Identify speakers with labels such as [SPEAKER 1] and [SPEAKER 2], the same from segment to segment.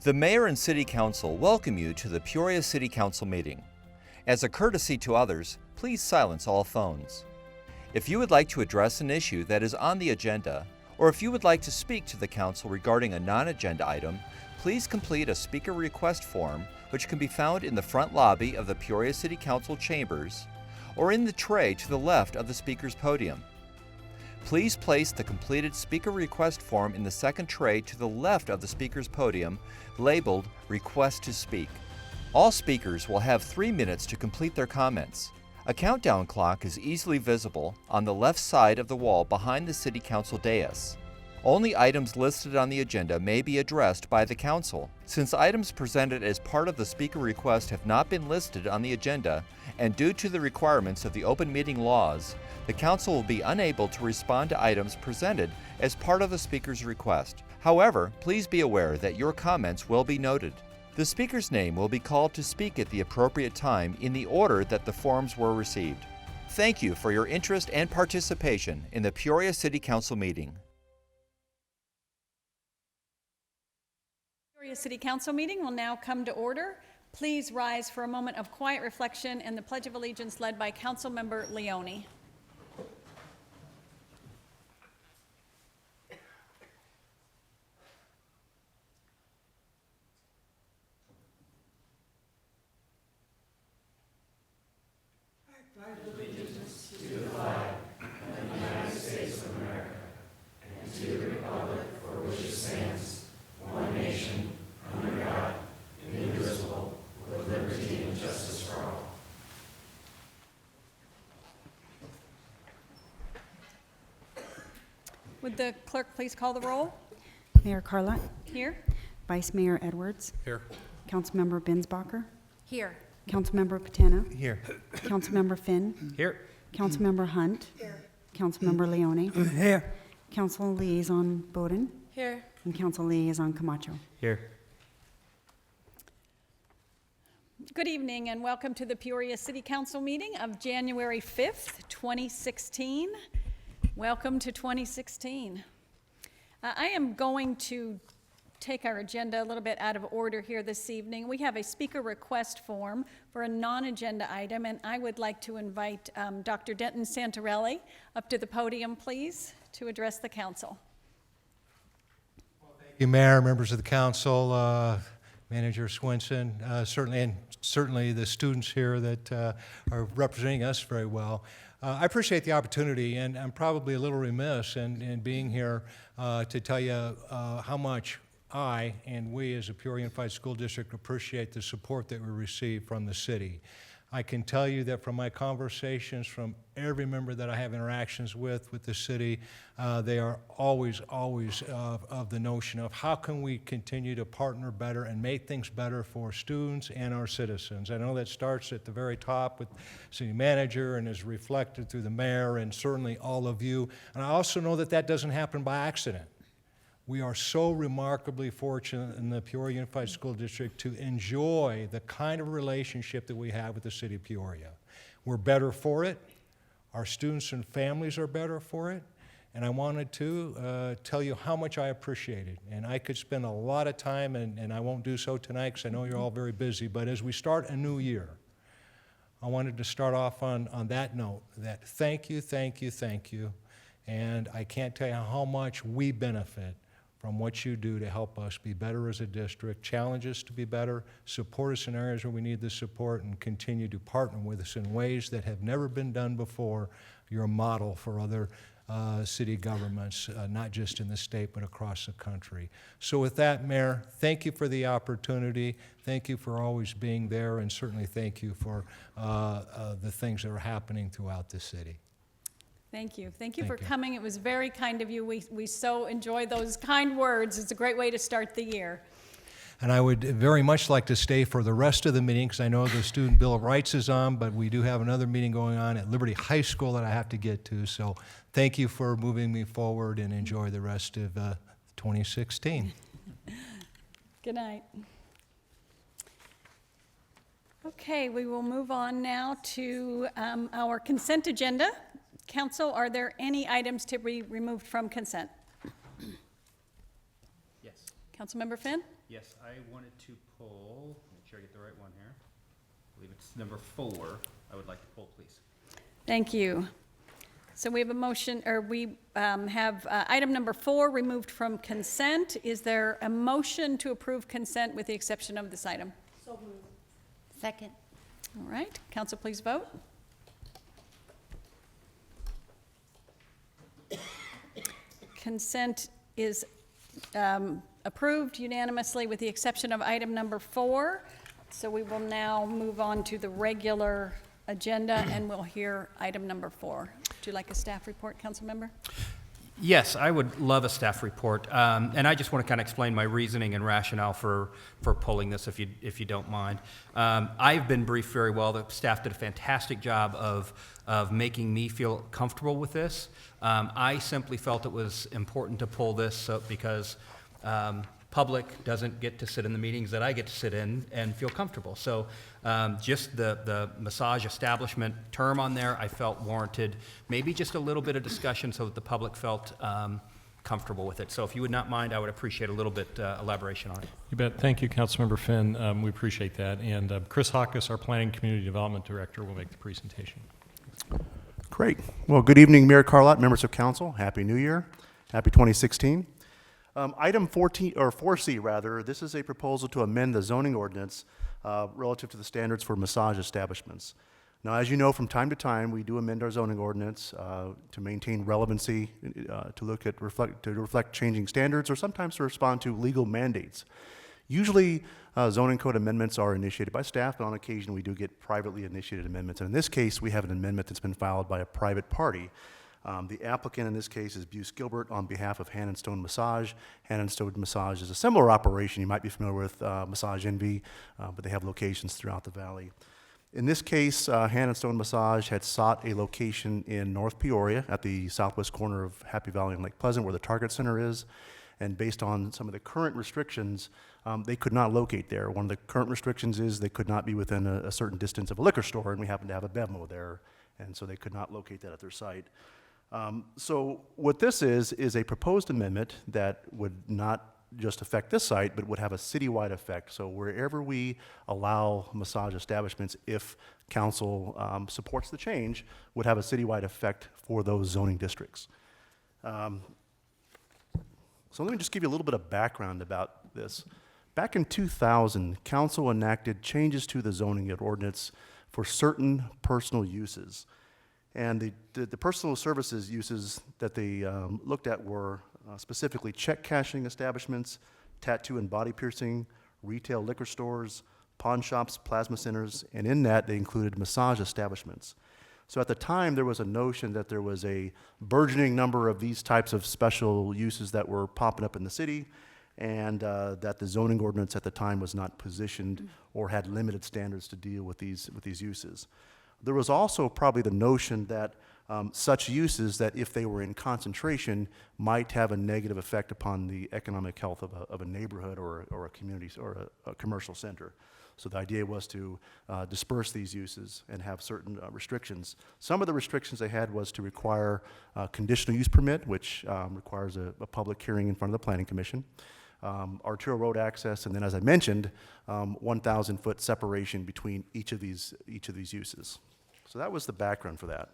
[SPEAKER 1] The Mayor and City Council welcome you to the Peoria City Council meeting. As a courtesy to others, please silence all phones. If you would like to address an issue that is on the agenda, or if you would like to speak to the council regarding a non-agenda item, please complete a speaker request form which can be found in the front lobby of the Peoria City Council chambers or in the tray to the left of the speaker's podium. Please place the completed speaker request form in the second tray to the left of the speaker's podium labeled Request to Speak. All speakers will have 3 minutes to complete their comments. A countdown clock is easily visible on the left side of the wall behind the City Council dais. Only items listed on the agenda may be addressed by the council. Since items presented as part of the speaker request have not been listed on the agenda, and due to the requirements of the open meeting laws, the council will be unable to respond to items presented as part of the speaker's request. However, please be aware that your comments will be noted. The speaker's name will be called to speak at the appropriate time in the order that the forms were received. Thank you for your interest and participation in the Peoria City Council meeting.
[SPEAKER 2] Peoria City Council meeting will now come to order. Please rise for a moment of quiet reflection and the Pledge of Allegiance led by Councilmember Leone. Would the clerk please call the roll?
[SPEAKER 3] Mayor Carlott.
[SPEAKER 2] Here.
[SPEAKER 3] Vice Mayor Edwards.
[SPEAKER 4] Here.
[SPEAKER 3] Councilmember Binsbacher.
[SPEAKER 2] Here.
[SPEAKER 3] Councilmember Patena.
[SPEAKER 4] Here.
[SPEAKER 3] Councilmember Finn.
[SPEAKER 4] Here.
[SPEAKER 3] Councilmember Hunt. Here. Councilmember Leone.
[SPEAKER 4] Here.
[SPEAKER 3] Council Liaison Bowden.
[SPEAKER 2] Here.
[SPEAKER 3] And Council Liaison Camacho.
[SPEAKER 4] Here.
[SPEAKER 2] Good evening and welcome to the Peoria City Council meeting of January 5th, 2016. Welcome to 2016. I am going to take our agenda a little bit out of order here this evening. We have a speaker request form for a non-agenda item, and I would like to invite Dr. Denton Santarelli up to the podium, please, to address the council.
[SPEAKER 4] Thank you, Mayor, members of the council, Manager Swinson, certainly the students here that are representing us very well. I appreciate the opportunity, and I'm probably a little remiss in being here to tell you how much I and we as a Peoria Unified School District appreciate the support that we receive from the city. I can tell you that from my conversations from every member that I have interactions with the city, they are always of the notion of how can we continue to partner better and make things better for students and our citizens. I know that starts at the very top with city manager and is reflected through the mayor and certainly all of you. And I also know that that doesn't happen by accident. We are so remarkably fortunate in the Peoria Unified School District to enjoy the kind of relationship that we have with the city of Peoria. We're better for it. Our students and families are better for it. And I wanted to tell you how much I appreciate it. And I could spend a lot of time, and I won't do so tonight because I know you're all very busy, but as we start a new year, I wanted to start off on that note, that thank you. And I can't tell you how much we benefit from what you do to help us be better as a district, challenge us to be better, support us in areas where we need the support, and continue to partner with us in ways that have never been done before. You're a model for other city governments, not just in the state, but across the country. So with that, Mayor, thank you for the opportunity. Thank you for always being there, and certainly thank you for the things that are happening throughout the city.
[SPEAKER 2] Thank you. Thank you for coming. It was very kind of you. We so enjoy those kind words. It's a great way to start the year.
[SPEAKER 4] And I would very much like to stay for the rest of the meeting because I know the Student Bill of Rights is on, but we do have another meeting going on at Liberty High School that I have to get to. So thank you for moving me forward, and enjoy the rest of 2016.
[SPEAKER 2] Good night. Okay, we will move on now to our consent agenda. Council, are there any items to be removed from consent?
[SPEAKER 5] Yes.
[SPEAKER 2] Councilmember Finn?
[SPEAKER 5] Yes, I wanted to pull, make sure I get the right one here. I believe it's number 4. I would like to pull, please.
[SPEAKER 2] Thank you. So we have a motion, or we have item number 4 removed from consent. Is there a motion to approve consent with the exception of this item?
[SPEAKER 6] So moved. Second.
[SPEAKER 2] All right, council, please vote. Consent is approved unanimously with the exception of item number 4. So we will now move on to the regular agenda, and we'll hear item number 4. Would you like a staff report, council member?
[SPEAKER 5] Yes, I would love a staff report, and I just want to kind of explain my reasoning and rationale for pulling this, if you don't mind. I've been briefed very well. The staff did a fantastic job of making me feel comfortable with this. I simply felt it was important to pull this because public doesn't get to sit in the meetings that I get to sit in and feel comfortable. So just the massage establishment term on there, I felt warranted. Maybe just a little bit of discussion so that the public felt comfortable with it. So if you would not mind, I would appreciate a little bit elaboration on it.
[SPEAKER 7] You bet. Thank you, Councilmember Finn. We appreciate that. And Chris Hawkes, our Planning Community Development Director, will make the presentation.
[SPEAKER 8] Great. Well, good evening, Mayor Carlott, members of council. Happy New Year. Happy 2016. Item 14, or 4C rather, this is a proposal to amend the zoning ordinance relative to the standards for massage establishments. Now, as you know, from time to time, we do amend our zoning ordinance to maintain relevancy, to reflect changing standards, or sometimes to respond to legal mandates. Usually, zoning code amendments are initiated by staff, but on occasion we do get privately initiated amendments. And in this case, we have an amendment that's been filed by a private party. The applicant in this case is Buse Gilbert on behalf of Hand and Stone Massage. Hand and Stone Massage is a similar operation. You might be familiar with Massage Envy, but they have locations throughout the valley. In this case, Hand and Stone Massage had sought a location in North Peoria at the southwest corner of Happy Valley and Lake Pleasant, where the Target Center is. And based on some of the current restrictions, they could not locate there. One of the current restrictions is they could not be within a certain distance of a liquor store, and we happen to have a BevMo there, and so they could not locate that at their site. So what this is a proposed amendment that would not just affect this site, but would have a citywide effect. So wherever we allow massage establishments, if council supports the change, would have a citywide effect for those zoning districts. So let me just give you a little bit of background about this. Back in 2000, council enacted changes to the zoning ordinance for certain personal uses. And the personal services uses that they looked at were specifically check cashing establishments, tattoo and body piercing, retail liquor stores, pawn shops, plasma centers, and in that they included massage establishments. So at the time, there was a notion that there was a burgeoning number of these types of special uses that were popping up in the city, and that the zoning ordinance at the time was not positioned or had limited standards to deal with these uses. There was also probably the notion that such uses, that if they were in concentration, might have a negative effect upon the economic health of a neighborhood or a community or a commercial center. So the idea was to disperse these uses and have certain restrictions. Some of the restrictions they had was to require a conditional use permit, which requires a public hearing in front of the Planning Commission. Arterial road access, and then, as I mentioned, 1,000-foot separation between each of these uses. So that was the background for that.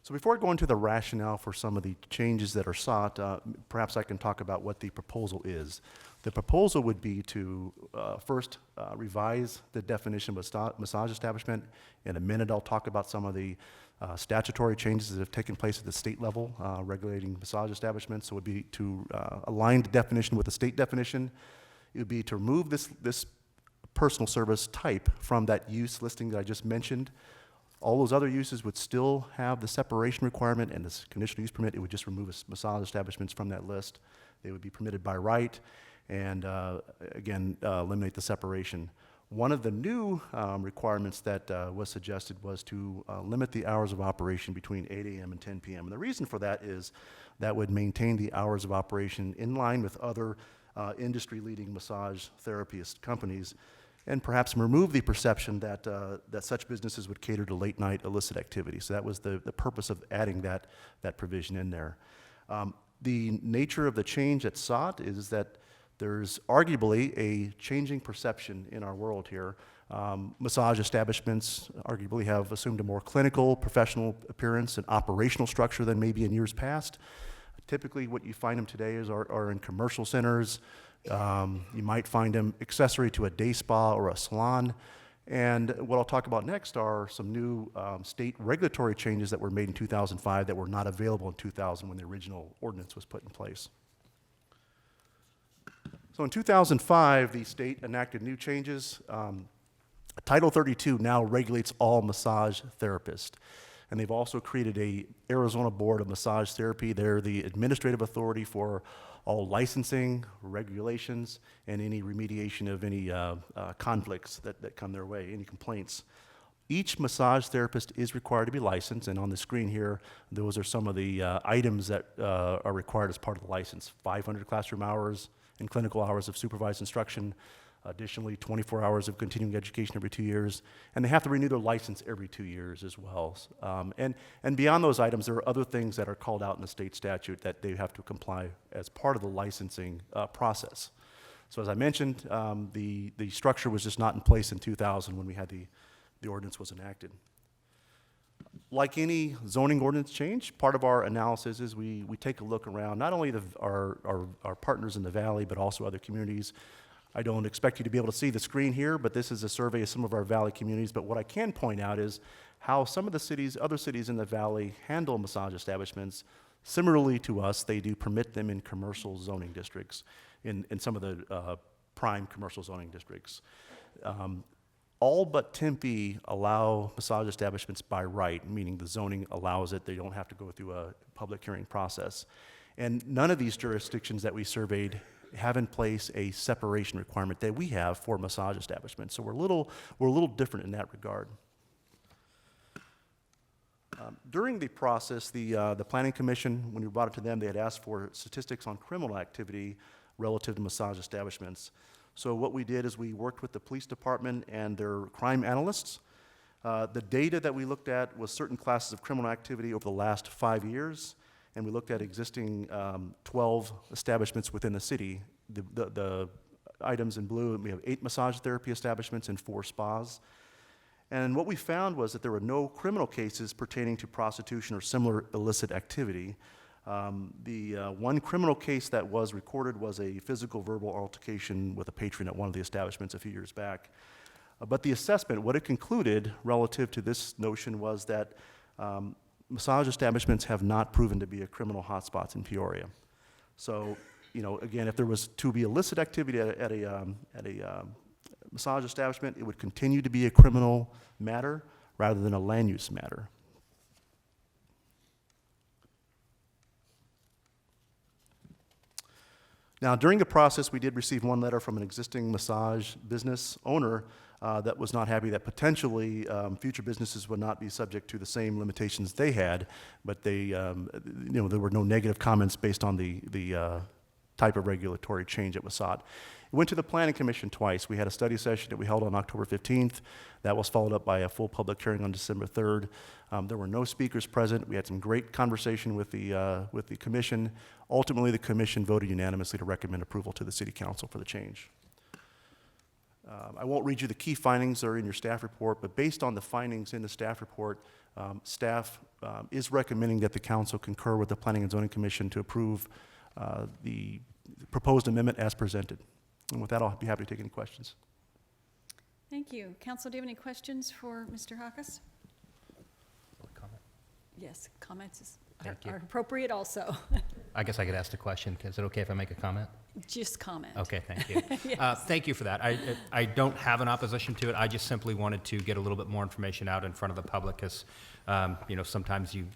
[SPEAKER 8] So before I go into the rationale for some of the changes that are sought, perhaps I can talk about what the proposal is. The proposal would be to first revise the definition of massage establishment. In a minute, I'll talk about some of the statutory changes that have taken place at the state level regulating massage establishments. So it would be to align the definition with the state definition. It would be to remove this personal service type from that use listing that I just mentioned. All those other uses would still have the separation requirement and this conditional use permit. It would just remove massage establishments from that list. They would be permitted by right, and again, eliminate the separation. One of the new requirements that was suggested was to limit the hours of operation between 8 a.m. and 10 p.m. And the reason for that is that would maintain the hours of operation in line with other industry-leading massage therapist companies, and perhaps remove the perception that that such businesses would cater to late-night illicit activity. So that was the purpose of adding that provision in there. The nature of the change that's sought is that there's arguably a changing perception in our world here. Massage establishments arguably have assumed a more clinical, professional appearance and operational structure than maybe in years past. Typically, what you find them today are in commercial centers. You might find them accessory to a day spa or a salon. And what I'll talk about next are some new state regulatory changes that were made in 2005 that were not available in 2000 when the original ordinance was put in place. So in 2005, the state enacted new changes. Title 32 now regulates all massage therapists. And they've also created a Arizona Board of Massage Therapy. They're the administrative authority for all licensing, regulations, and any remediation of any conflicts that come their way, any complaints. Each massage therapist is required to be licensed, and on the screen here, those are some of the items that are required as part of the license. 500 classroom hours and clinical hours of supervised instruction, additionally 24 hours of continuing education every 2 years, and they have to renew their license every 2 years as well. And beyond those items, there are other things that are called out in the state statute that they have to comply as part of the licensing process. So as I mentioned, the structure was just not in place in 2000 when we had the ordinance was enacted. Like any zoning ordinance change, part of our analysis is we take a look around, not only our partners in the valley, but also other communities. I don't expect you to be able to see the screen here, but this is a survey of some of our valley communities. But what I can point out is how some of the cities, other cities in the valley handle massage establishments. Similarly to us, they do permit them in commercial zoning districts, in some of the prime commercial zoning districts. All but Tempe allow massage establishments by right, meaning the zoning allows it. They don't have to go through a public hearing process. And none of these jurisdictions that we surveyed have in place a separation requirement that we have for massage establishments. So we're a little different in that regard. During the process, the Planning Commission, when we brought it to them, they had asked for statistics on criminal activity relative to massage establishments. So what we did is we worked with the police department and their crime analysts. The data that we looked at was certain classes of criminal activity over the last 5 years, and we looked at existing 12 establishments within the city. The items in blue, we have 8 massage therapy establishments and 4 spas. And what we found was that there were no criminal cases pertaining to prostitution or similar illicit activity. The one criminal case that was recorded was a physical verbal altercation with a patron at one of the establishments a few years back. But the assessment, what it concluded relative to this notion was that massage establishments have not proven to be a criminal hotspot in Peoria. So, again, if there was to be illicit activity at a massage establishment, it would continue to be a criminal matter rather than a land use matter. Now, during the process, we did receive one letter from an existing massage business owner that was not happy that potentially future businesses would not be subject to the same limitations they had, but they, there were no negative comments based on the type of regulatory change that was sought. It went to the Planning Commission twice. We had a study session that we held on October 15th. That was followed up by a full public hearing on December 3rd. There were no speakers present. We had some great conversation with the commission. Ultimately, the commission voted unanimously to recommend approval to the City Council for the change. I won't read you the key findings that are in your staff report, but based on the findings in the staff report, staff is recommending that the council concur with the Planning and Zoning Commission to approve the proposed amendment as presented. And with that, I'll be happy to take any questions.
[SPEAKER 2] Thank you. Council, do you have any questions for Mr. Hawkes? Yes, comments
[SPEAKER 5] Thank you.
[SPEAKER 2] are appropriate also.
[SPEAKER 5] I guess I could ask a question. Is it okay if I make a comment?
[SPEAKER 2] Just comment.
[SPEAKER 5] Okay, thank you.
[SPEAKER 2] Yes.
[SPEAKER 5] Thank you for that. I don't have an opposition to it. I just simply wanted to get a little bit more information out in front of the public because, sometimes you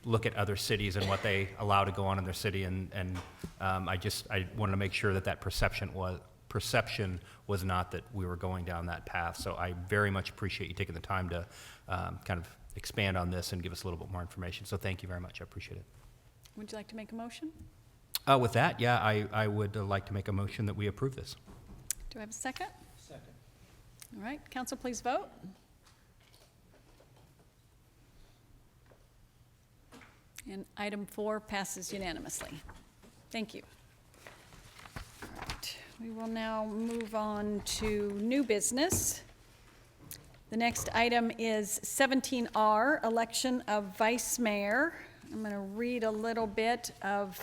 [SPEAKER 5] look at other cities and what they allow to go on in their city, and I wanted to make sure that perception was not that we were going down that path. So I very much appreciate you taking the time to kind of expand on this and give us a little bit more information. So thank you very much. I appreciate it.
[SPEAKER 2] Would you like to make a motion?
[SPEAKER 5] With that, yeah, I would like to make a motion that we approve this.
[SPEAKER 2] Do I have a second? Second. All right, council, please vote. And item 4 passes unanimously. Thank you. All right, we will now move on to new business. The next item is 17R, election of vice mayor. I'm going to read a little bit of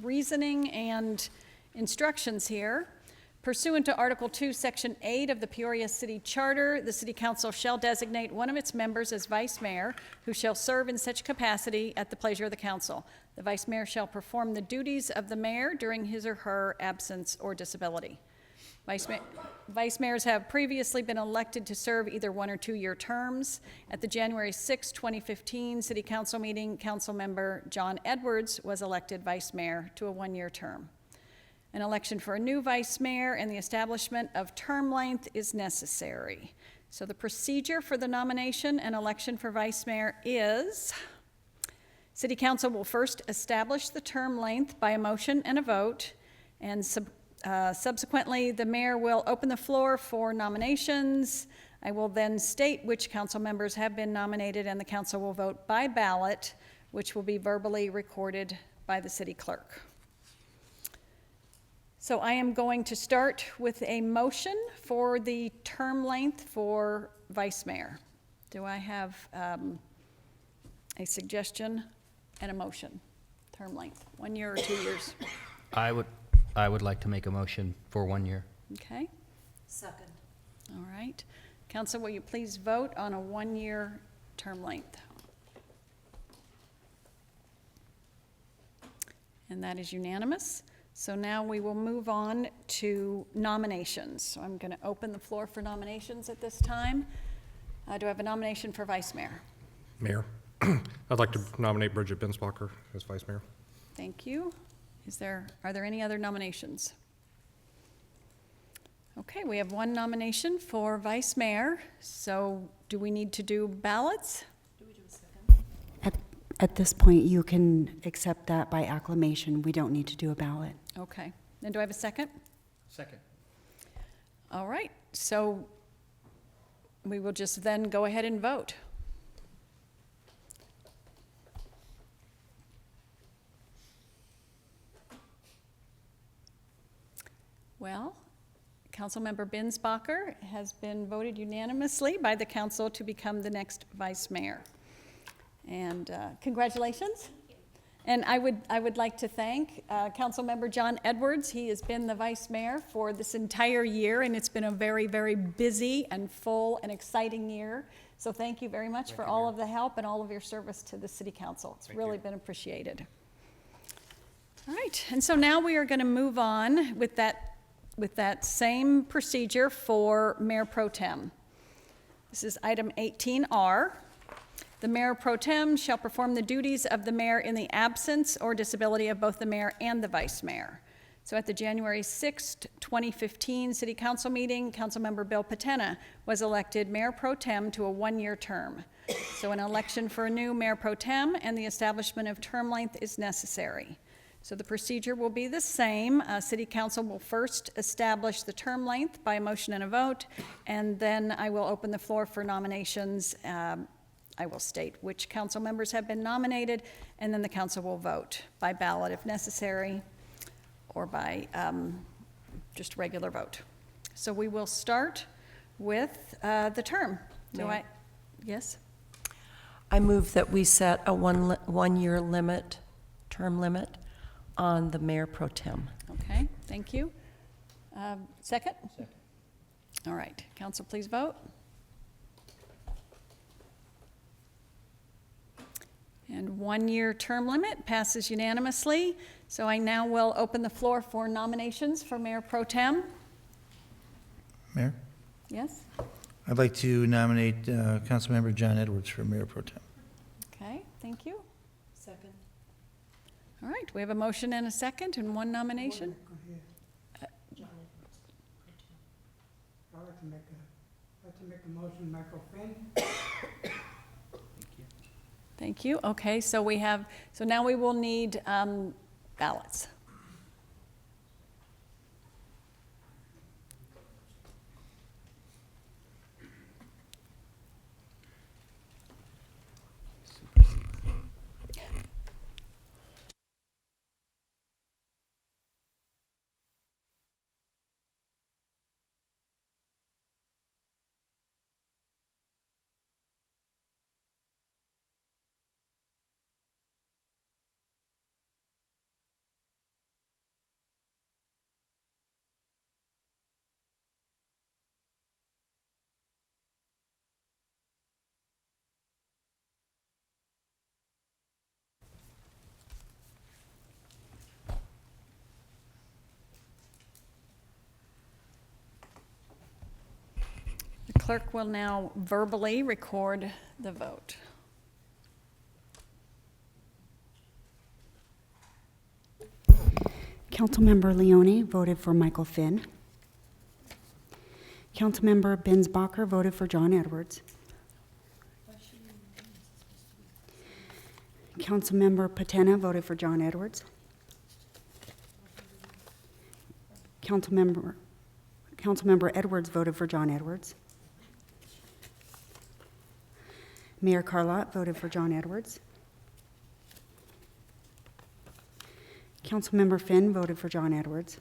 [SPEAKER 2] reasoning and instructions here. Pursuant to Article 2, Section 8 of the Peoria City Charter, the City Council shall designate one of its members as vice mayor, who shall serve in such capacity at the pleasure of the council. The vice mayor shall perform the duties of the mayor during his or her absence or disability. Vice mayors have previously been elected to serve either 1 or 2-year terms. At the January 6, 2015 City Council meeting, Councilmember John Edwards was elected vice mayor to a 1-year term. An election for a new vice mayor and the establishment of term length is necessary. So the procedure for the nomination and election for vice mayor is: City Council will first establish the term length by a motion and a vote, and subsequently the mayor will open the floor for nominations. I will then state which council members have been nominated, and the council will vote by ballot, which will be verbally recorded by the city clerk. So I am going to start with a motion for the term length for vice mayor. Do I have a suggestion and a motion? Term length, 1 year or 2 years?
[SPEAKER 5] I would like to make a motion for 1 year.
[SPEAKER 2] Okay,
[SPEAKER 6] Second.
[SPEAKER 2] all right. Council, will you please vote on a 1-year term length? And that is unanimous. So now we will move on to nominations. So I'm going to open the floor for nominations at this time. Do I have a nomination for vice mayor?
[SPEAKER 9] Mayor, I'd like to nominate Bridget Binsbacher as vice mayor.
[SPEAKER 2] Thank you. Are there any other nominations? Okay, we have one nomination for vice mayor. So do we need to do ballots?
[SPEAKER 3] At this point, you can accept that by acclamation. We don't need to do a ballot.
[SPEAKER 2] Okay. And do I have a second?
[SPEAKER 5] Second.
[SPEAKER 2] All right. So we will just then go ahead and vote. Well, Councilmember Binsbacher has been voted unanimously by the council to become the next vice mayor. And congratulations. And I would like to thank Councilmember John Edwards. He has been the vice mayor for this entire year, and it's been a very, very busy and full and exciting year. So thank you very much for all of the help and all of your service to the city council. It's really been appreciated. All right, and so now we are going to move on with that same procedure for Mayor Pro Tem. This is item 18R. The mayor pro tem shall perform the duties of the mayor in the absence or disability of both the mayor and the vice mayor. So at the January 6th, 2015 City Council meeting, Councilmember Bill Patena was elected mayor pro tem to a 1-year term. So an election for a new mayor pro tem and the establishment of term length is necessary. So the procedure will be the same. City Council will first establish the term length by a motion and a vote, and then I will open the floor for nominations. I will state which council members have been nominated, and then the council will vote by ballot if necessary, or by just regular vote. So we will start with the term. Yes?
[SPEAKER 10] I move that we set a one-year limit, term limit, on the mayor pro tem.
[SPEAKER 2] Okay, thank you. Second? Second. All right, council, please vote. And 1-year term limit passes unanimously. So I now will open the floor for nominations for Mayor Pro Tem.
[SPEAKER 11] Mayor,
[SPEAKER 2] Yes?
[SPEAKER 11] I'd like to nominate Councilmember John Edwards for Mayor Pro Tem.
[SPEAKER 2] Okay, thank you.
[SPEAKER 10] Second.
[SPEAKER 2] All right, we have a motion and a second and one nomination.
[SPEAKER 12] I'd like to make a motion, Michael Finn.
[SPEAKER 2] Thank you. Okay, so now we will need ballots. clerk will now verbally record the vote.
[SPEAKER 3] Councilmember Leone voted for Michael Finn. Councilmember Binsbacher voted for John Edwards. Councilmember Patena voted for John Edwards. Councilmember Edwards voted for John Edwards. Mayor Carlott voted for John Edwards. Councilmember Finn voted for John Edwards.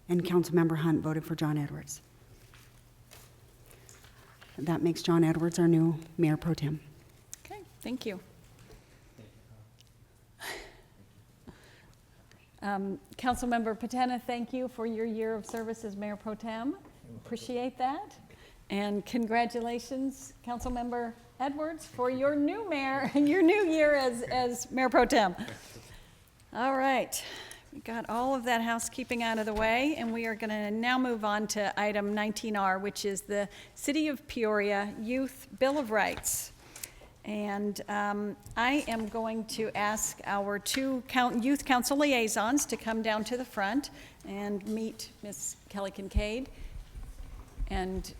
[SPEAKER 3] And Councilmember Hunt voted for John Edwards. That makes John Edwards our new Mayor Pro Tem.
[SPEAKER 2] Okay, thank you. Councilmember Patena, thank you for your year of service as Mayor Pro Tem. Appreciate that. And congratulations, Councilmember Edwards, for your new mayor, your new year as Mayor Pro Tem. All right, we got all of that housekeeping out of the way, and we are going to now move on to item 19R, which is the City of Peoria Youth Bill of Rights. And I am going to ask our two youth council liaisons to come down to the front and meet Ms. Kelly Kincaid and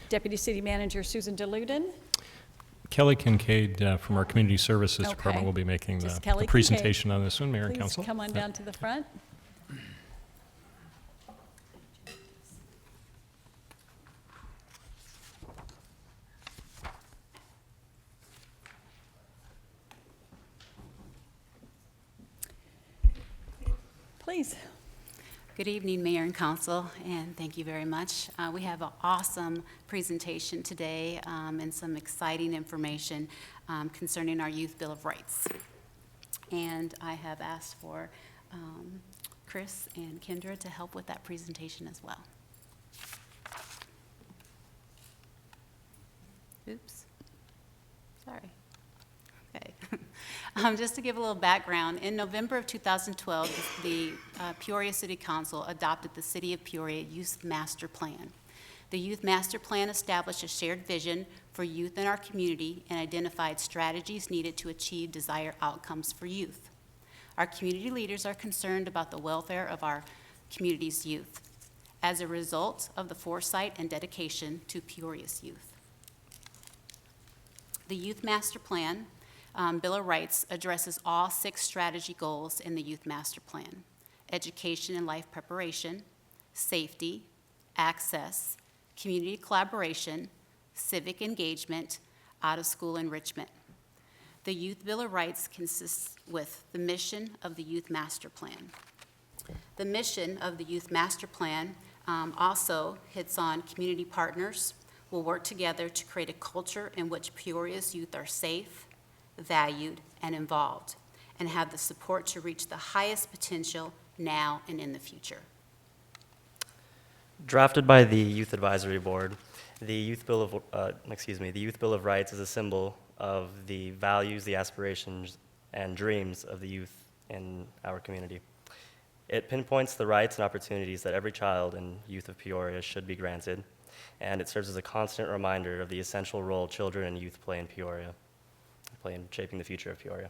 [SPEAKER 2] Deputy City Manager Susan DeLuden.
[SPEAKER 7] Kelly Kincaid from our Community Services
[SPEAKER 2] Okay.
[SPEAKER 7] Department will be making the
[SPEAKER 2] Kelly
[SPEAKER 7] presentation on this one, Mayor and
[SPEAKER 2] Please
[SPEAKER 7] Council.
[SPEAKER 2] come on down to the front. Please.
[SPEAKER 6] Good evening, Mayor and Council, and thank you very much. We have an awesome presentation today and some exciting information concerning our Youth Bill of Rights. And I have asked for Chris and Kendra to help with that presentation as well. Oops. Sorry. Okay. Just to give a little background, in November of 2012, the Peoria City Council adopted the City of Peoria Youth Master Plan. The Youth Master Plan established a shared vision for youth in our community and identified strategies needed to achieve desired outcomes for youth. Our community leaders are concerned about the welfare of our community's youth as a result of the foresight and dedication to Peoria's youth. The Youth Master Plan Bill of Rights addresses all 6 strategy goals in the Youth Master Plan: education and life preparation, safety, access, community collaboration, civic engagement, out-of-school enrichment. The Youth Bill of Rights consists with the mission of the Youth Master Plan. The mission of the Youth Master Plan also hits on community partners will work together to create a culture in which Peoria's youth are safe, valued, and involved, and have the support to reach the highest potential now and in the future.
[SPEAKER 13] Drafted by the Youth Advisory Board, the Youth Bill of Rights is a symbol of the values, the aspirations, and dreams of the youth in our community. It pinpoints the rights and opportunities that every child and youth of Peoria should be granted, and it serves as a constant reminder of the essential role children and youth play in Peoria. Play in shaping the future of Peoria,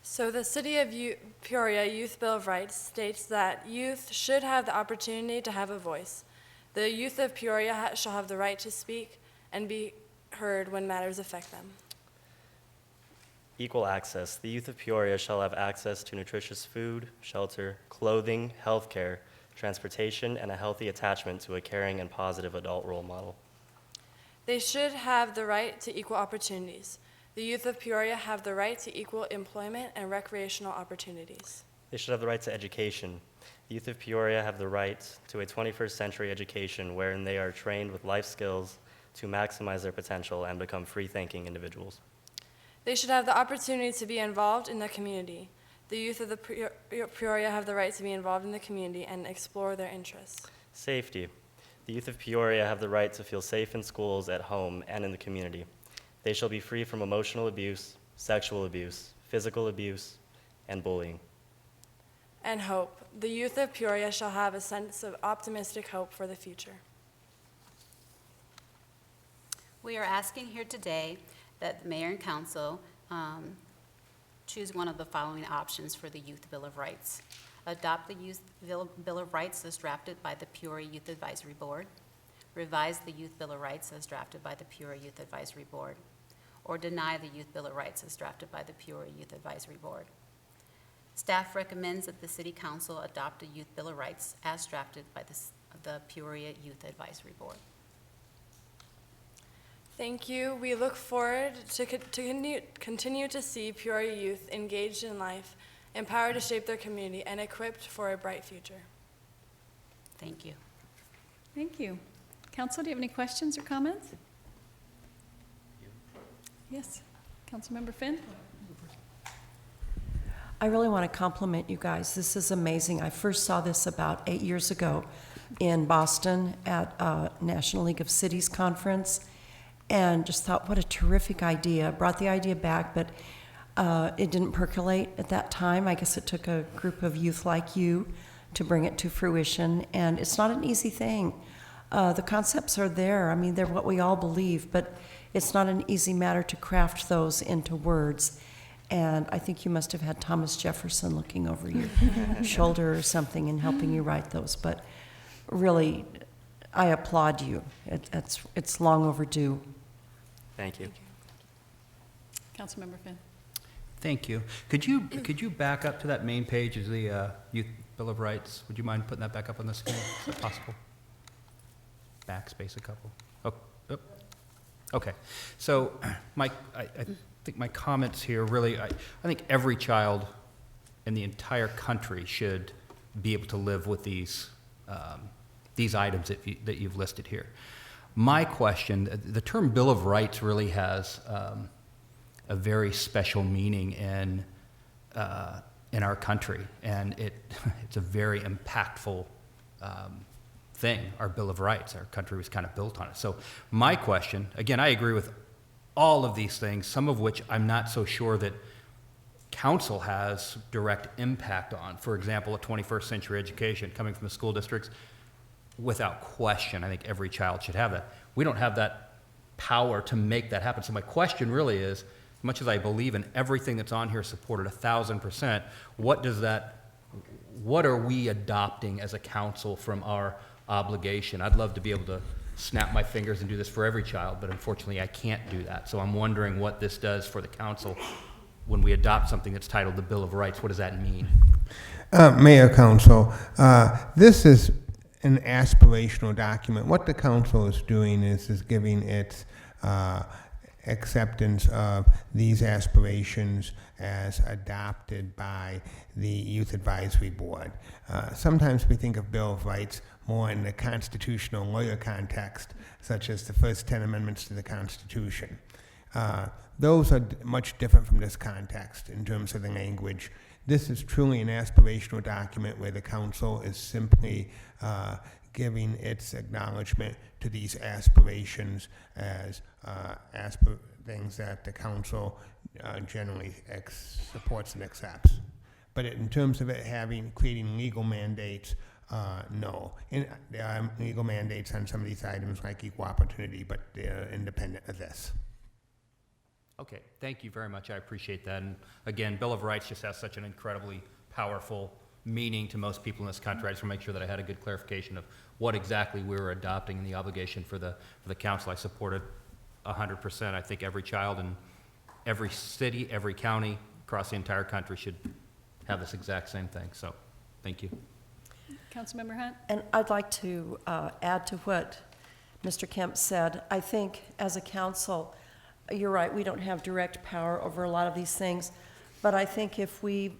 [SPEAKER 14] So the City of Peoria Youth Bill of Rights states that youth should have the opportunity to have a voice. The youth of Peoria shall have the right to speak and be heard when matters affect them.
[SPEAKER 13] Equal access. The youth of Peoria shall have access to nutritious food, shelter, clothing, health care, transportation, and a healthy attachment to a caring and positive adult role model.
[SPEAKER 14] They should have the right to equal opportunities. The youth of Peoria have the right to equal employment and recreational opportunities.
[SPEAKER 13] They should have the right to education. The youth of Peoria have the right to a 21st century education wherein they are trained with life skills to maximize their potential and become free-thinking individuals.
[SPEAKER 14] They should have the opportunity to be involved in the community. The youth of the Peoria have the right to be involved in the community and explore their interests.
[SPEAKER 13] Safety. The youth of Peoria have the right to feel safe in schools, at home, and in the community. They shall be free from emotional abuse, sexual abuse, physical abuse, and bullying.
[SPEAKER 14] and hope. The youth of Peoria shall have a sense of optimistic hope for the future.
[SPEAKER 6] We are asking here today that the mayor and council choose one of the following options for the Youth Bill of Rights. Adopt the Youth Bill of Rights as drafted by the Peoria Youth Advisory Board. Revise the Youth Bill of Rights as drafted by the Peoria Youth Advisory Board. Or deny the Youth Bill of Rights as drafted by the Peoria Youth Advisory Board. Staff recommends that the City Council adopt a Youth Bill of Rights as drafted by the Peoria Youth Advisory Board.
[SPEAKER 14] Thank you. We look forward to continue to see Peoria youth engaged in life, empowered to shape their community, and equipped for a bright future.
[SPEAKER 6] Thank you.
[SPEAKER 2] Thank you. Council, do you have any questions or comments? Yes. Councilmember Finn?
[SPEAKER 10] I really want to compliment you guys. This is amazing. I first saw this about 8 years ago in Boston at a National League of Cities conference, and just thought, what a terrific idea. Brought the idea back, but it didn't percolate at that time. I guess it took a group of youth like you to bring it to fruition, and it's not an easy thing. The concepts are there. I mean, they're what we all believe, but it's not an easy matter to craft those into words. And I think you must have had Thomas Jefferson looking over your shoulder or something and helping you write those. But really, I applaud you. It's long overdue.
[SPEAKER 13] Thank you.
[SPEAKER 2] Councilmember Finn?
[SPEAKER 5] Thank you. Could you back up to that main page of the Youth Bill of Rights? Would you mind putting that back up on the screen? Is that possible? Backspace a couple. Oh. Okay. So I think my comments here really, I think every child in the entire country should be able to live with these items that you've listed here. My question, the term Bill of Rights really has a very special meaning in our country, and it's a very impactful thing, our Bill of Rights. Our country was kind of built on it. So my question, again, I agree with all of these things, some of which I'm not so sure that council has direct impact on. For example, a 21st century education coming from the school districts, without question, I think every child should have that. We don't have that power to make that happen. So my question really is, as much as I believe in everything that's on here supported 1,000%, what are we adopting as a council from our obligation? I'd love to be able to snap my fingers and do this for every child, but unfortunately I can't do that. So I'm wondering what this does for the council when we adopt something that's titled the Bill of Rights. What does that mean?
[SPEAKER 12] Mayor, Council, this is an aspirational document. What the council is doing is giving its acceptance of these aspirations as adopted by the Youth Advisory Board. Sometimes we think of Bill of Rights more in the constitutional lawyer context, such as the first 10 amendments to the Constitution. Those are much different from this context in terms of the language. This is truly an aspirational document where the council is simply giving its acknowledgement to these aspirations as things that the council generally supports and accepts. But in terms of it creating legal mandates, no. There are legal mandates on some of these items like equal opportunity, but they're independent of this.
[SPEAKER 5] Okay, thank you very much. I appreciate that. And again, Bill of Rights just has such an incredibly powerful meaning to most people in this country. I just want to make sure that I had a good clarification of what exactly we were adopting and the obligation for the council. I supported 100%. I think every child in every city, every county across the entire country should have this exact same thing. So, thank you.
[SPEAKER 2] Councilmember Hunt?
[SPEAKER 10] And I'd like to add to what Mr. Kemp said. I think as a council, you're right, we don't have direct power over a lot of these things, but I think if we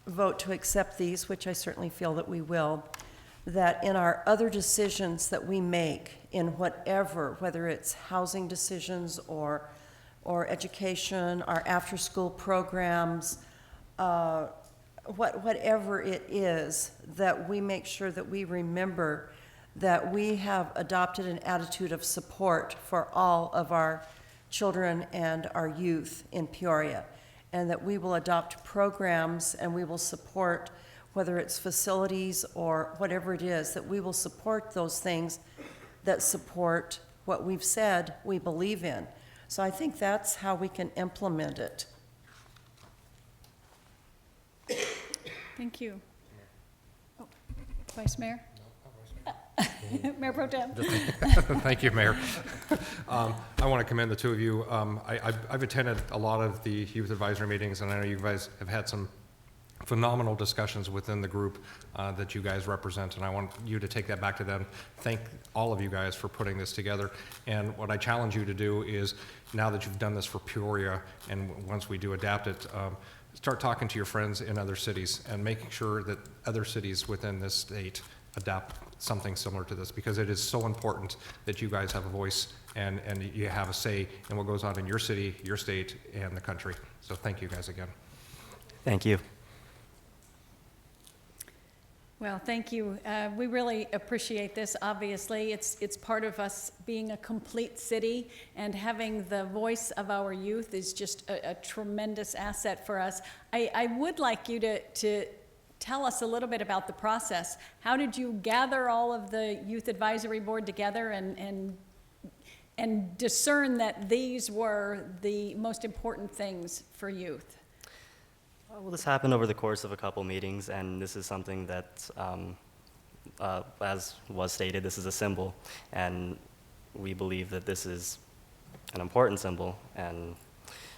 [SPEAKER 10] vote to accept these, which I certainly feel that we will, that in our other decisions that we make in whatever, whether it's housing decisions or education, our after-school programs, whatever it is, that we make sure that we remember that we have adopted an attitude of support for all of our children and our youth in Peoria, and that we will adopt programs and we will support whether it's facilities or whatever it is, that we will support those things that support what we've said we believe in. So I think that's how we can implement it.
[SPEAKER 2] Thank you. Oh, Vice Mayor? Mayor Pro Tem?
[SPEAKER 9] Thank you, Mayor. I want to commend the two of you. I've attended a lot of the youth advisory meetings, and I know you guys have had some phenomenal discussions within the group that you guys represent, and I want you to take that back to them. Thank all of you guys for putting this together. And what I challenge you to do is, now that you've done this for Peoria, and once we do adapt it, start talking to your friends in other cities and making sure that other cities within this state adopt something similar to this, because it is so important that you guys have a voice and you have a say in what goes on in your city, your state, and the country. So thank you guys again.
[SPEAKER 13] Thank you.
[SPEAKER 2] Well, thank you. We really appreciate this. Obviously, it's part of us being a complete city, and having the voice of our youth is just a tremendous asset for us. I would like you to tell us a little bit about the process. How did you gather all of the Youth Advisory Board together and discern that these were the most important things for youth?
[SPEAKER 13] Well, this happened over the course of a couple meetings, and this is something that, as was stated, this is a symbol, and we believe that this is an important symbol. And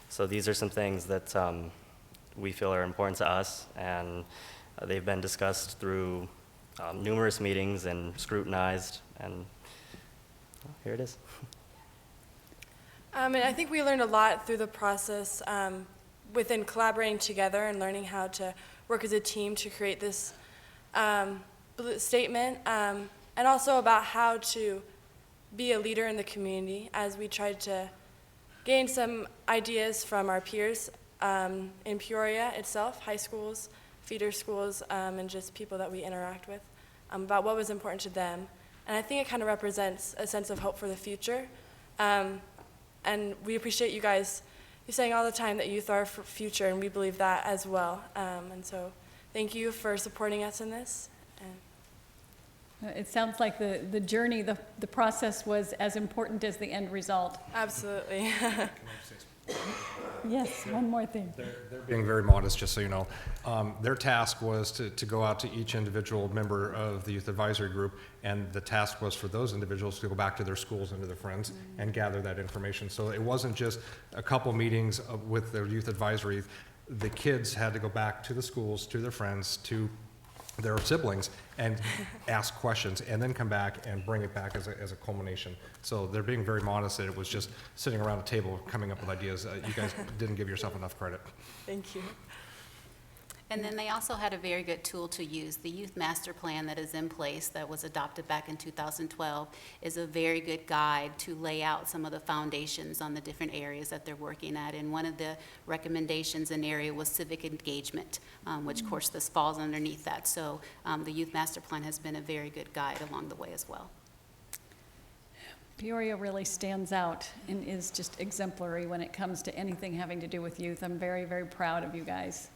[SPEAKER 13] so these are some things that we feel are important to us, and they've been discussed through numerous meetings and scrutinized, and well, here it is.
[SPEAKER 14] And I think we learned a lot through the process within collaborating together and learning how to work as a team to create this statement, and also about how to be a leader in the community, as we tried to gain some ideas from our peers in Peoria itself, high schools, feeder schools, and just people that we interact with, about what was important to them. And I think it kind of represents a sense of hope for the future. And we appreciate you guys. You're saying all the time that youth are our future, and we believe that as well. And so thank you for supporting us in this. And
[SPEAKER 2] It sounds like the journey, the process was as important as the end result.
[SPEAKER 14] absolutely.
[SPEAKER 2] Yes, one more thing.
[SPEAKER 9] They're being very modest, just so you know. Their task was to go out to each individual member of the youth advisory group, and the task was for those individuals to go back to their schools and to their friends and gather that information. So it wasn't just a couple meetings with the youth advisory. The kids had to go back to the schools, to their friends, to their siblings, and ask questions, and then come back and bring it back as a culmination. So they're being very modest that it was just sitting around a table coming up with ideas. You guys didn't give yourself enough credit.
[SPEAKER 14] Thank you.
[SPEAKER 6] And then they also had a very good tool to use. The Youth Master Plan that is in place, that was adopted back in 2012, is a very good guide to lay out some of the foundations on the different areas that they're working at. And one of the recommendations in the area was civic engagement, which of course this falls underneath that. So the Youth Master Plan has been a very good guide along the way as well.
[SPEAKER 2] Peoria really stands out and is just exemplary when it comes to anything having to do with youth. I'm very, very proud of you guys.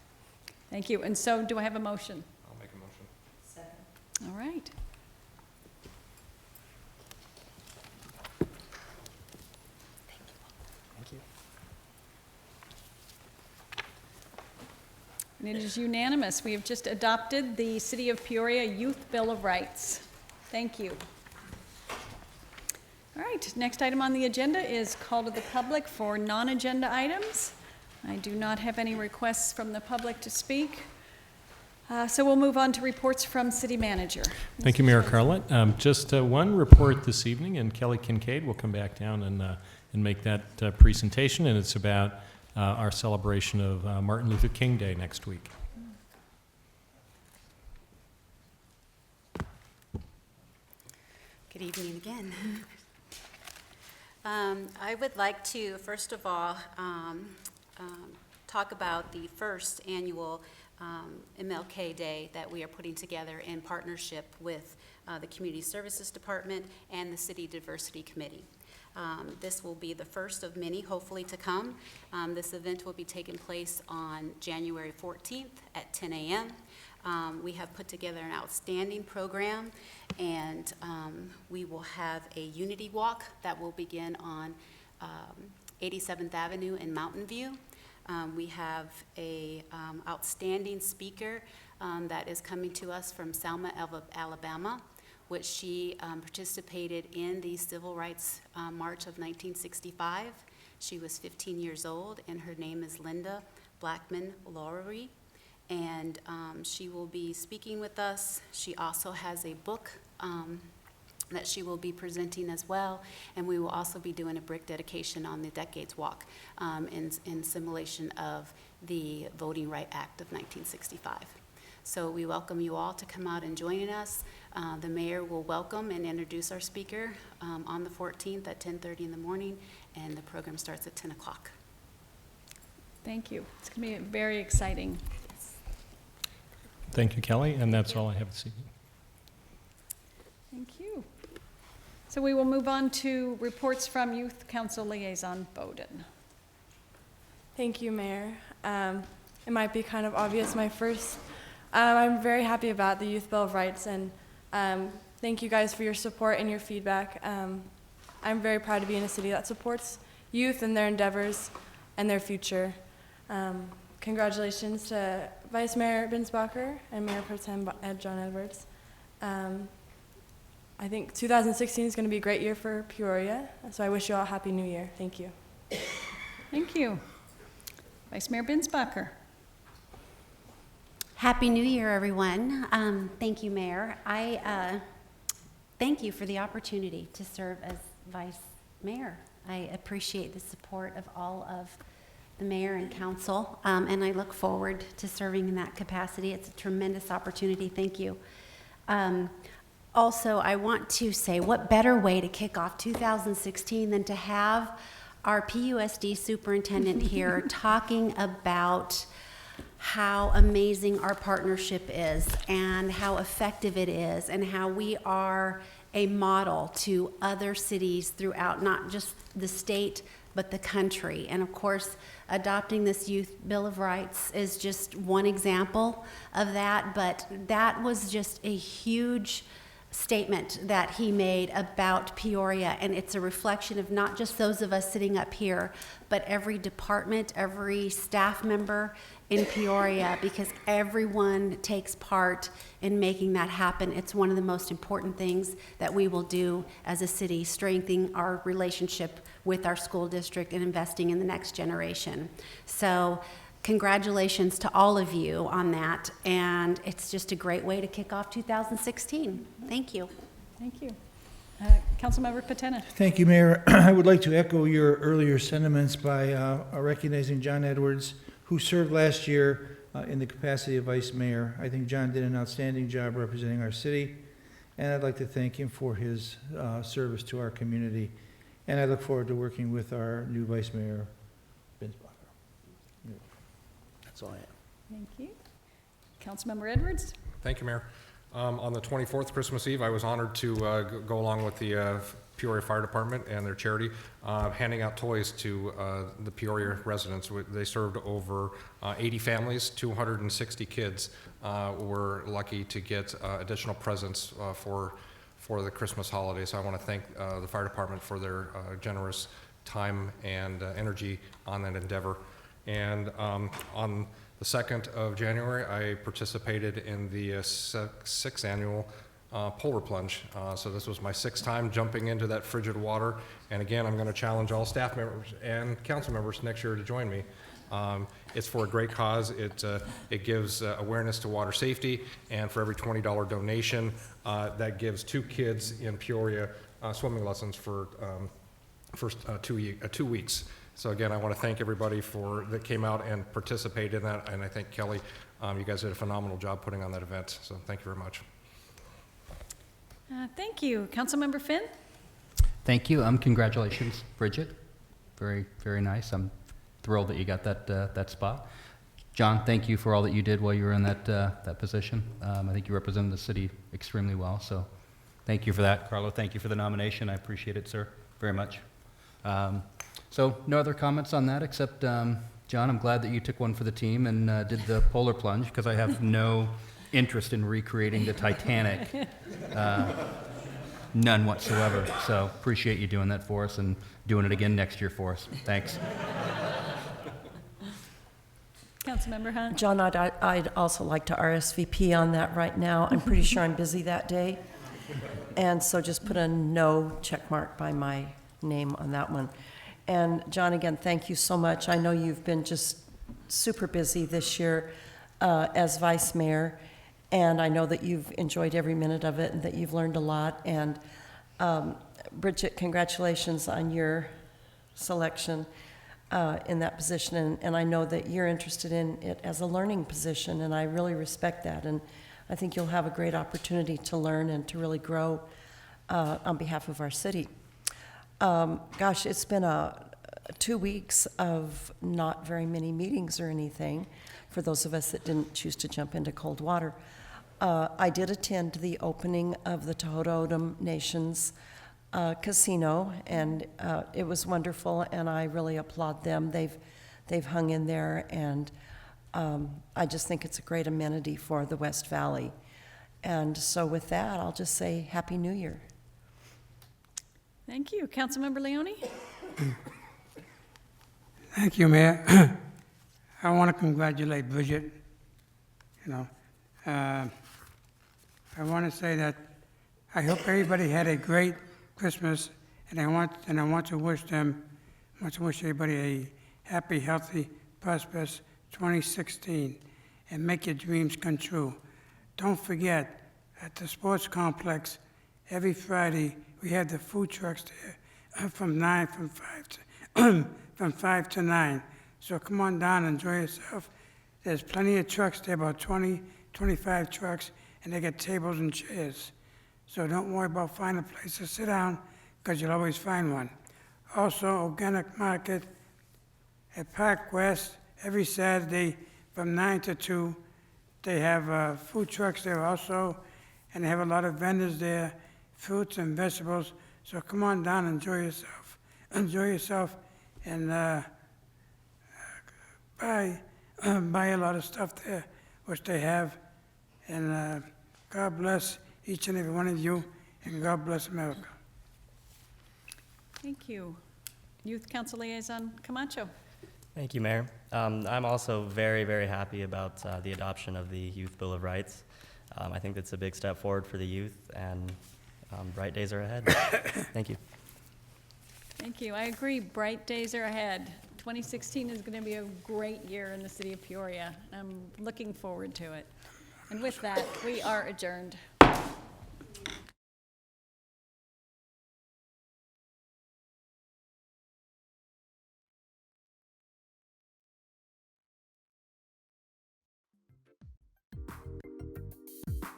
[SPEAKER 2] Thank you. And so, do I have a motion?
[SPEAKER 9] I'll make a motion.
[SPEAKER 2] All right.
[SPEAKER 13] Thank you.
[SPEAKER 2] And it is unanimous. We have just adopted the City of Peoria Youth Bill of Rights. Thank you. All right, next item on the agenda is call to the public for non-agenda items. I do not have any requests from the public to speak. So we'll move on to reports from City Manager.
[SPEAKER 7] Thank you, Mayor Carlett. Just one report this evening, and Kelly Kincaid will come back down and make that presentation, and it's about our celebration of Martin Luther King Day next week.
[SPEAKER 6] Good evening again. I would like to, first of all, talk about the first annual MLK Day that we are putting together in partnership with the Community Services Department and the City Diversity Committee. This will be the first of many, hopefully, to come. This event will be taking place on January 14th at 10 a.m. We have put together an outstanding program, and we will have a unity walk that will begin on 87th Avenue in Mountain View. We have a outstanding speaker that is coming to us from Selma, Alabama, which she participated in the Civil Rights March of 1965. She was 15 years old, and her name is Linda Blackman Lowry, and she will be speaking with us. She also has a book that she will be presenting as well, and we will also be doing a brick dedication on the Decades Walk in simulation of the Voting Rights Act of 1965. So we welcome you all to come out and join us. The mayor will welcome and introduce our speaker on the 14th at 10:30 in the morning, and the program starts at 10 o'clock.
[SPEAKER 2] Thank you. It's going to be very exciting.
[SPEAKER 7] Thank you, Kelly, and that's all I have this evening.
[SPEAKER 2] Thank you. So we will move on to reports from Youth Council Liaison Bowden.
[SPEAKER 14] Thank you, Mayor. It might be kind of obvious, my first. I'm very happy about the Youth Bill of Rights, and thank you guys for your support and your feedback. I'm very proud to be in a city that supports youth and their endeavors and their future. Congratulations to Vice Mayor Binsbacher and Mayor Pro Tem John Edwards. I think 2016 is going to be a great year for Peoria, so I wish you all a Happy New Year. Thank you.
[SPEAKER 2] Thank you. Vice Mayor Binsbacher.
[SPEAKER 15] Happy New Year, everyone. Thank you, Mayor. I thank you for the opportunity to serve as Vice Mayor. I appreciate the support of all of the mayor and council, and I look forward to serving in that capacity. It's a tremendous opportunity. Thank you. Also, I want to say, what better way to kick off 2016 than to have our PUSD superintendent here talking about how amazing our partnership is and how effective it is and how we are a model to other cities throughout not just the state but the country. And of course, adopting this Youth Bill of Rights is just one example of that, but that was just a huge statement that he made about Peoria, and it's a reflection of not just those of us sitting up here, but every department, every staff member in Peoria, because everyone takes part in making that happen. It's one of the most important things that we will do as a city, strengthening our relationship with our school district and investing in the next generation. So congratulations to all of you on that, and it's just a great way to kick off 2016. Thank you.
[SPEAKER 2] Thank you. Councilmember Patena.
[SPEAKER 11] Thank you, Mayor. I would like to echo your earlier sentiments by recognizing John Edwards, who served last year in the capacity of Vice Mayor. I think John did an outstanding job representing our city, and I'd like to thank him for his service to our community. And I look forward to working with our new Vice Mayor, Binsbacher.
[SPEAKER 8] That's all I have.
[SPEAKER 2] Thank you. Councilmember Edwards.
[SPEAKER 9] Thank you, Mayor. On the 24th, Christmas Eve, I was honored to go along with the Peoria Fire Department and their charity, handing out toys to the Peoria residents. They served over 80 families, 260 kids were lucky to get additional presents for the Christmas holiday. So I want to thank the fire department for their generous time and energy on that endeavor. And on the 2nd of January, I participated in the 6th annual polar plunge. So this was my 6th time jumping into that frigid water. And again, I'm going to challenge all staff members and council members next year to join me. It's for a great cause. It gives awareness to water safety, and for every $20 donation, that gives 2 kids in Peoria swimming lessons for 2 weeks. So again, I want to thank everybody that came out and participated in that, and I thank Kelly. You guys did a phenomenal job putting on that event, so thank you very much.
[SPEAKER 2] Thank you. Councilmember Finn?
[SPEAKER 5] Thank you. Congratulations, Bridget. Very, very nice. I'm thrilled that you got that spot. John, thank you for all that you did while you were in that position. I think you represented the city extremely well, so thank you for that. Carlo, thank you for the nomination. I appreciate it, sir, very much. So no other comments on that except, John, I'm glad that you took one for the team and did the polar plunge, because I have no interest in recreating the Titanic. None whatsoever. So appreciate you doing that for us and doing it again next year for us. Thanks.
[SPEAKER 2] Councilmember Hunt?
[SPEAKER 10] John, I'd also like to RSVP on that right now. I'm pretty sure I'm busy that day. And so just put a no check mark by my name on that one. And John, again, thank you so much. I know you've been just super busy this year as vice mayor, and I know that you've enjoyed every minute of it and that you've learned a lot. And Bridget, congratulations on your selection in that position. And I know that you're interested in it as a learning position, and I really respect that. And I think you'll have a great opportunity to learn and to really grow on behalf of our city. Gosh, it's been 2 weeks of not very many meetings or anything for those of us that didn't choose to jump into cold water. I did attend the opening of the Tohoto O'odham Nations Casino, and it was wonderful, and I really applaud them. They've hung in there, and I just think it's a great amenity for the West Valley. And so with that, I'll just say Happy New Year.
[SPEAKER 2] Thank you. Councilmember Leone?
[SPEAKER 16] Thank you, Mayor. I want to congratulate Bridget. I want to say that I hope everybody had a great Christmas, and I want to wish everybody a happy, healthy, prosperous 2016, and make your dreams come true. Don't forget, at the sports complex, every Friday we have the food trucks there from 5 to 9. So come on down, enjoy yourself. There's plenty of trucks there, about 20, 25 trucks, and they get tables and chairs. So don't worry about finding a place to sit down, because you'll always find one. Also, Organic Market at Park West, every Saturday from 9 to 2. They have food trucks there also, and they have a lot of vendors there, fruits and vegetables. So come on down, enjoy yourself. Enjoy yourself, and buy a lot of stuff there, which they have. And God bless each and every one of you, and God bless America.
[SPEAKER 2] Thank you. Youth Council Liaison Camacho?
[SPEAKER 13] Thank you, Mayor. I'm also very, very happy about the adoption of the Youth Bill of Rights. I think that's a big step forward for the youth, and bright days are ahead. Thank you.
[SPEAKER 2] Thank you. I agree. Bright days are ahead. 2016 is going to be a great year in the city of Peoria. I'm looking forward to it. And with that, we are adjourned.